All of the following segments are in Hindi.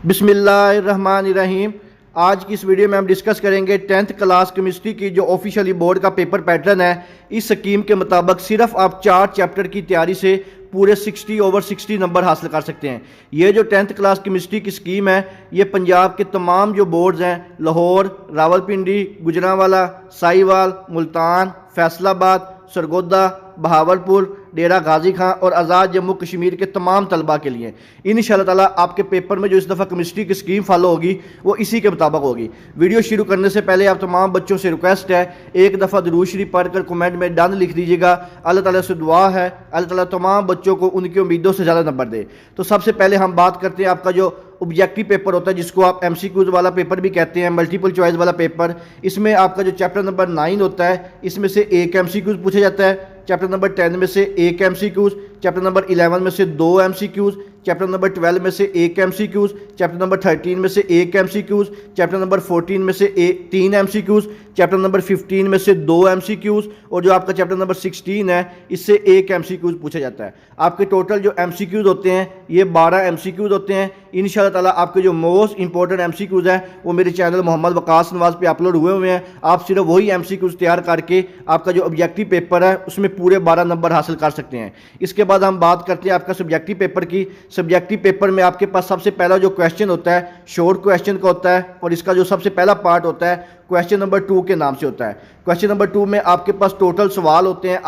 बिस्मिल्लाहिर्रहमानिर्रहीम। आज की इस वीडियो में हम डिस्कस करेंगे 10th क्लास केमिस्ट्री की जो ऑफिशियली बोर्ड का पेपर पैटर्न है। इस स्कीम के मुताबिक सिर्फ आप 4 चैप्टर की तैयारी से पूरे 60/60 नंबर हासिल कर सकते हैं। ये जो 10th क्लास केमिस्ट्री की स्कीम है ये पंजाब के तमाम जो बोर्ड्स हैं लाहौर, रावलपिंडी, गुजरांवाला, साहिवाल, मुल्तान, फैसलाबाद, सरगोदा, बहावलपुर, डेरा गाजी खां और आज़ाद जम्मू कश्मीर के तमाम तलबा के लिए इंशाअल्लाह ताला आपके पेपर में जो इस दफ़ा केमिस्ट्री की स्कीम फॉलो होगी वो इसी के मुताबिक होगी। वीडियो शुरू करने से पहले आप तमाम बच्चों से रिक्वेस्ट है एक दफ़ा दुरूद शरीफ पढ़कर कमेंट में डन लिख दीजिएगा। अल्लाह ताला से दुआ है अल्लाह ताला तमाम बच्चों को उनकी उम्मीदों से ज़्यादा नंबर दे। तो सबसे पहले हम बात करते हैं आपका जो ऑब्जेक्टिव पेपर होता है जिसको आप MCQs वाला पेपर भी कहते हैं, मल्टीपल चॉइस वाला पेपर। इसमें आपका जो चैप्टर नंबर 9 होता है इसमें से एक MCQs पूछा जाता है, चैप्टर नंबर 10 में से एक MCQs, चैप्टर नंबर 11 में से 2 MCQs, चैप्टर नंबर 12 में से एक MCQs, चैप्टर नंबर 13 में से एक MCQs, चैप्टर नंबर 14 में से 3 MCQs, चैप्टर नंबर 15 में से 2 MCQs और जो आपका चैप्टर नंबर 16 है इससे एक MCQs पूछा जाता है। आपके टोटल जो MCQs होते हैं ये 12 MCQs होते हैं। इंशाअल्लाह ताला आपके जो मोस्ट इंपॉर्टेंट MCQs हैं वो मेरे चैनल मोहम्मद वकास नवाज पे अपलोड हुए हुए हैं। आप सिर्फ वही MCQs तैयार करके आपका जो ऑब्जेक्टिव पेपर है उसमें पूरे 12 नंबर हासिल कर सकते हैं। इसके बाद हम बात करते हैं आपका सब्जेक्टिव पेपर की। सब्जेक्टिव पेपर में आपके पास सबसे पहला जो क्वेश्चन होता है शॉर्ट क्वेश्चन का होता है और इसका जो सबसे पहला पार्ट होता है क्वेश्चन नंबर 2 के नाम से होता है। क्वेश्चन नंबर 2 में आपके पास टोटल सवाल होते हैं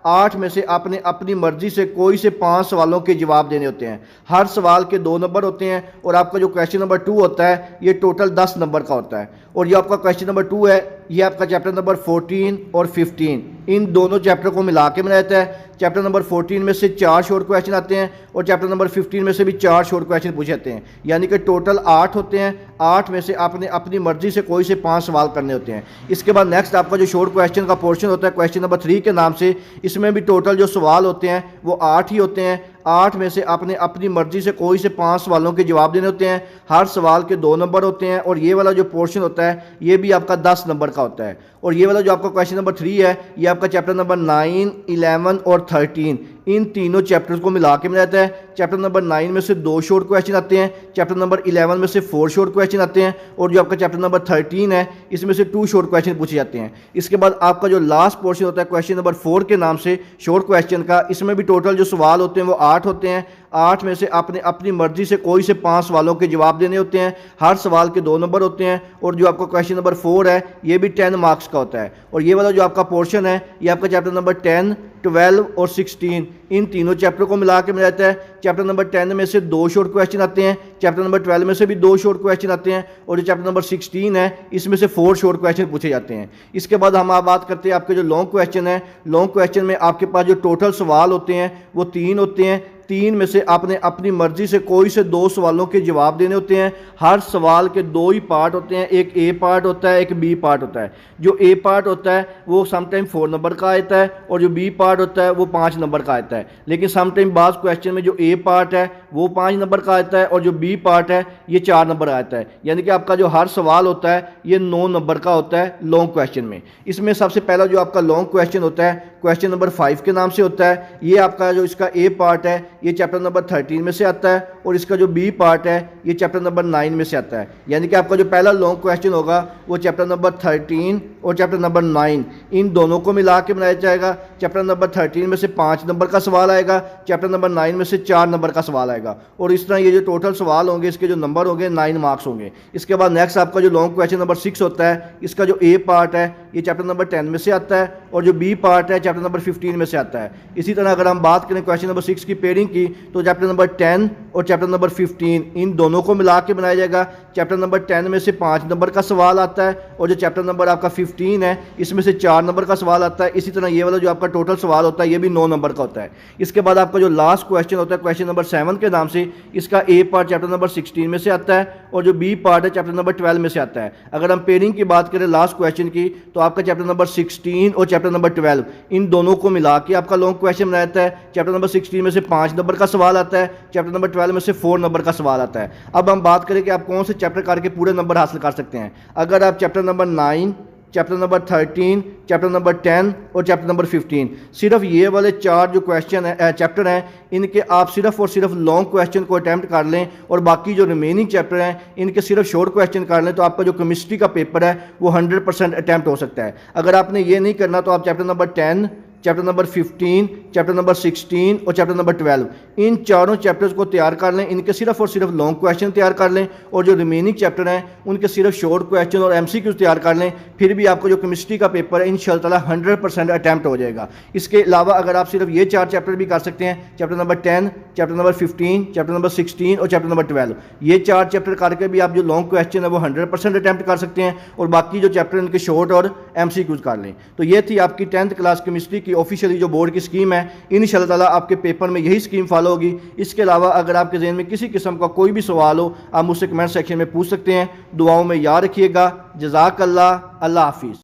8 में से आपने अपनी मर्जी से कोई से 5 सवालों के जवाब देने होते हैं। हर सवाल के 2 नंबर होते हैं और आपका जो क्वेश्चन नंबर 2 होता है ये टोटल 10 नंबर का होता है। और ये आपका क्वेश्चन नंबर 2 है ये आपका चैप्टर नंबर 14 और 15 इन दोनों चैप्टर को मिला के बनाया जाता है। चैप्टर नंबर 14 में से 4 शॉर्ट क्वेश्चन आते हैं और चैप्टर नंबर 15 में से भी 4 शॉर्ट क्वेश्चन पूछे जाते हैं, यानी कि टोटल 8 होते हैं। 8 में से आपने अपनी मर्जी से कोई से 5 सवाल करने होते हैं। इसके बाद नेक्स्ट आपका जो शॉर्ट क्वेश्चन का पोर्शन होता है क्वेश्चन नंबर 3 के नाम से, इसमें भी टोटल जो सवाल होते हैं वो 8 ही होते हैं। 8 में से आपने अपनी मर्जी से कोई से 5 सवालों के जवाब देने होते हैं। हर सवाल के 2 नंबर होते हैं और ये वाला जो पोर्शन होता है ये भी आपका 10 नंबर का होता है। और ये वाला जो आपका क्वेश्चन नंबर 3 है ये आपका चैप्टर नंबर 9, 11 और 13 इन तीनों चैप्टर्स को मिला के बनाया जाता है। चैप्टर नंबर 9 में से 2 शॉर्ट क्वेश्चन आते हैं, चैप्टर नंबर 11 में से 4 शॉर्ट क्वेश्चन आते हैं और जो आपका चैप्टर नंबर 13 है इसमें से 2 शॉर्ट क्वेश्चन पूछे जाते हैं। इसके बाद आपका जो लास्ट पोर्शन होता है क्वेश्चन नंबर 4 के नाम से शॉर्ट क्वेश्चन का, इसमें भी टोटल जो सवाल होते हैं वो 8 होते हैं। 8 में से आपने अपनी मर्जी से कोई से 5 सवालों के जवाब देने होते हैं। हर सवाल के 2 नंबर होते हैं और जो आपका क्वेश्चन नंबर 4 है ये भी 10 मार्क्स का होता है। और ये वाला जो आपका पोर्शन है ये आपका चैप्टर नंबर 10, 12 और 16 इन तीनों चैप्टर को मिला के मिल जाता है। चैप्टर नंबर 10 में से 2 शॉर्ट क्वेश्चन आते हैं, चैप्टर नंबर 12 में से भी 2 शॉर्ट क्वेश्चन आते हैं और जो चैप्टर नंबर 16 है इसमें से 4 शॉर्ट क्वेश्चन पूछे जाते हैं। इसके बाद हम आप बात करते हैं आपके जो लॉन्ग क्वेश्चन है। लॉन्ग क्वेश्चन में आपके पास जो टोटल सवाल होते हैं वो 3 होते हैं। 3 में से आपने अपनी मर्जी से कोई से 2 सवालों के जवाब देने होते हैं। हर सवाल के 2 ही पार्ट होते हैं, एक ए पार्ट होता है एक बी पार्ट होता है। जो ए पार्ट होता है वो समटाइम 4 नंबर का आता है और जो बी पार्ट होता है वो 5 नंबर का आता है। लेकिन समटाइम बाज़ क्वेश्चन में जो ए पार्ट है वो 5 नंबर का आता है और जो बी पार्ट है ये 4 नंबर आता है, यानी कि आपका जो हर सवाल होता है ये 9 नंबर का होता है लॉन्ग क्वेश्चन में। इसमें सबसे पहला जो आपका लॉन्ग क्वेश्चन होता है क्वेश्चन नंबर 5 के नाम से होता है। ये आपका जो इसका ए पार्ट है ये चैप्टर नंबर 13 में से आता है और इसका जो बी पार्ट है ये चैप्टर नंबर 9 में से आता है, यानी कि आपका जो पहला लॉन्ग क्वेश्चन होगा वो चैप्टर नंबर 13 और चैप्टर नंबर 9 इन दोनों को मिला के बनाया जाएगा। चैप्टर नंबर 13 में से 5 नंबर का सवाल आएगा, चैप्टर नंबर 9 में से 4 नंबर का सवाल आएगा और इस तरह ये जो टोटल सवाल होंगे इसके जो नंबर होंगे 9 मार्क्स होंगे। इसके बाद नेक्स्ट आपका जो लॉन्ग क्वेश्चन नंबर 6 होता है, इसका जो ए पार्ट है ये चैप्टर नंबर 10 में से आता है और जो बी पार्ट है चैप्टर नंबर 15 में से आता है। इसी तरह अगर हम बात करें क्वेश्चन नंबर 6 की पेयरिंग की तो चैप्टर नंबर 10 और चैप्टर नंबर 15 इन दोनों को मिला के बनाया जाएगा। चैप्टर नंबर 10 में से 5 नंबर का सवाल आता है और जो चैप्टर नंबर आपका 15 है इसमें से 4 नंबर का सवाल आता है। इसी तरह ये वाला जो आपका टोटल सवाल होता है ये भी 9 नंबर का होता है। इसके बाद आपका जो लास्ट क्वेश्चन होता है क्वेश्चन नंबर 7 के नाम से, इसका ए पार्ट चैप्टर नंबर 16 में से आता है और जो बी पार्ट है चैप्टर नंबर 12 में से आता है। अगर हम पेयरिंग की बात करें लास्ट क्वेश्चन की तो आपका चैप्टर नंबर 16 और चैप्टर नंबर 12 इन दोनों को मिला के आपका लॉन्ग क्वेश्चन बनाया जाता है। चैप्टर नंबर 16 में से 5 नंबर का सवाल आता है, चैप्टर नंबर 12 में से 4 नंबर का सवाल आता है। अब हम बात करें कि आप कौन से चैप्टर करके पूरे नंबर हासिल कर सकते हैं। अगर आप chapter number 9, chapter number 13, chapter number 10 और चैप्टर नंबर 15। सिर्फ ये वाले 4 जो क्वेश्चन है चैप्टर हैं, इनके आप सिर्फ और सिर्फ लॉन्ग क्वेश्चन को अटैम्प्ट कर लें और बाकी जो रिमेनिंग चैप्टर हैं इनके सिर्फ शॉर्ट क्वेश्चन कर लें, तो आपका जो केमिस्ट्री का पेपर है वो 100% अटैम्प्ट हो सकता है। अगर आपने ये नहीं करना तो आप chapter number 10, chapter number 15, chapter number 16 और चैप्टर नंबर 12 इन चारों चैप्टर्स को तैयार कर लें। इनके सिर्फ और सिर्फ लॉन्ग क्वेश्चन तैयार कर लें और जो रिमेनिंग चैप्टर हैं उनके सिर्फ शॉर्ट क्वेश्चन और एमसीक्यूज तैयार कर लें, फिर भी आपको जो केमिस्ट्री का पेपर है इंशाअल्लाह 100% अटैम्प्ट हो जाएगा। इसके अलावा अगर आप सिर्फ ये 4 चैप्टर भी कर सकते हैं, chapter number 10, chapter number 15, chapter number 16 और चैप्टर नंबर 12, ये 4 चैप्टर करके भी आप जो लॉन्ग क्वेश्चन है वो 100% अटैम्प्ट कर सकते हैं और बाकी जो चैप्टर इनके शॉर्ट और एमसीक्यूज कर लें। तो ये थी आपकी 10th क्लास केमिस्ट्री की ऑफिशियली जो बोर्ड की स्कीम है। इंशाअल्लाह ताला आपके पेपर में यही स्कीम फॉलो होगी। इसके अलावा अगर आपके ज़हन में किसी किस्म का कोई भी सवाल हो, आप मुझसे कमेंट सेक्शन में पूछ सकते हैं। दुआओं में याद रखिएगा। जज़ाकल्लाह। अल्लाह हाफिज़।